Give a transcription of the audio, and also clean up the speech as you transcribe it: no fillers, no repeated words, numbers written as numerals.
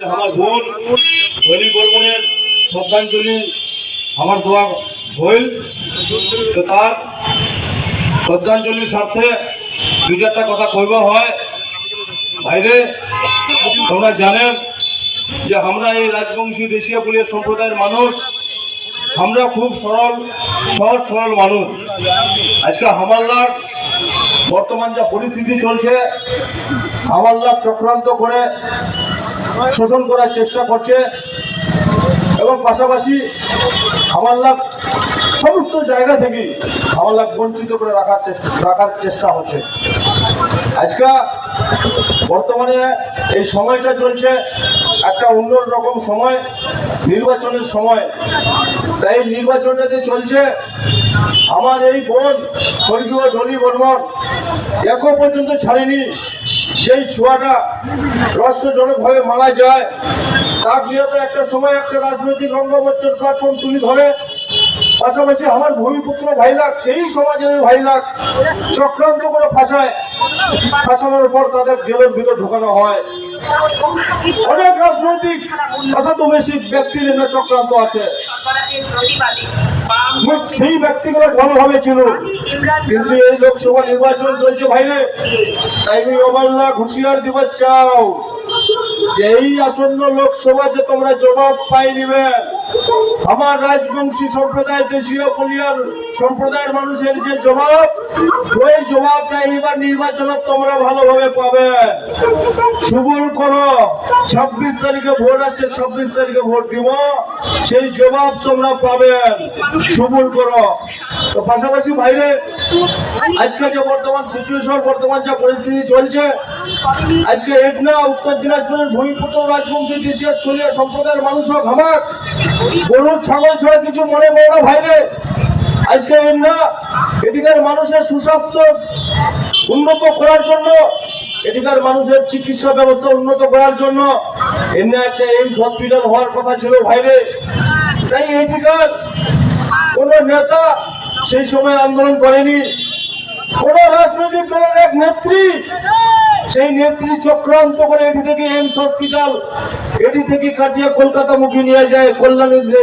আমার বোন হলি বর্মনের শ্রদ্ধাঞ্জলি আমার দোয়া হইল, তো তার শ্রদ্ধাঞ্জলির স্বার্থে দু চারটা কথা কইব হয়। ভাইরে, তোমরা জানেন যে আমরা এই রাজবংশী দেশীয় পুলিশ সম্প্রদায়ের মানুষ, আমরা খুব সহজ সরল মানুষ। আজকে হামাল্লার বর্তমান যা পরিস্থিতি চলছে, হামাল্লার চক্রান্ত করে শোষণ করার চেষ্টা করছে এবং পাশাপাশি হামাল্লা সমস্ত জায়গা থেকে হামাল্লা বঞ্চিত করে রাখার চেষ্টা হচ্ছে। আজকে বর্তমানে এই সময়টা চলছে একটা অন্য রকম সময়, নির্বাচনের সময়। তাই নির্বাচনটাতে চলছে আমার এই বোন স্বর্গীয় ডলি বর্মন এখন পর্যন্ত ছাড়েনি। যেই ছোঁয়াটা রহস্যজনকভাবে মারা যায়, তার নিহত একটা সময় একটা রাজনৈতিক রঙ্গমঞ্চের প্ল্যাটফর্ম তুলে ধরে, পাশাপাশি আমার ভূমিপুত্র ভাইলাক সেই সমাজের ভাইলাক চক্রান্ত করে ফাঁসানোর পর তাদের জেলের ভিতর ঢোকানো হয়। অনেক রাজনৈতিক অসাধুবেশী ব্যক্তির এখানে চক্রান্ত আছে, সেই ব্যক্তিগুলো ভালোভাবে ছিল। কিন্তু এই লোকসভা নির্বাচন চলছে ভাইরে, তাই আমি অমাল্লা হুঁশিয়ার দিবার চাও যে এই আসন্ন লোকসভা যে তোমরা জবাব পাই নিবে। আমার রাজবংশী সম্প্রদায়, দেশীয় পলিয়ার সম্প্রদায়ের মানুষের যে জবাব, ওই জবাবটা এইবার নির্বাচনে তোমরা ভালোভাবে পাবে। সুবল করো, 26 তারিখে ভোট আসছে, 26 তারিখে ভোট দিব, সেই জবাব তোমরা পাবেন। সুবল করো। তো পাশাপাশি বাইরে আজকে যে বর্তমান সিচুয়েশন, বর্তমান যা পরিস্থিতি চলছে, আজকে এটনা উত্তর দিনাজপুরের ভূমিপুত্র রাজবংশী দেশীয় চলিয়া সম্প্রদায়ের মানুষ ঘামাক গরু ছাগল ছাড়া কিছু মনে করে না ভাইরে। আজকে এটিকার মানুষের সুস্বাস্থ্য উন্নত করার জন্য, এটিকার মানুষের চিকিৎসা ব্যবস্থা উন্নত করার জন্য এমনি একটা এইমস হসপিটাল হওয়ার কথা ছিল ভাইরে। তাই এটিকার কোন নেতা সেই সময় আন্দোলন করেনি, কোন রাজনৈতিক দলের এক নেত্রী, সেই নেত্রী চক্রান্ত করে এটি থেকে এইমস হসপিটাল, এটি থেকে কাটিয়ে কলকাতা মুখী নিয়ে যায় কল্যাণী।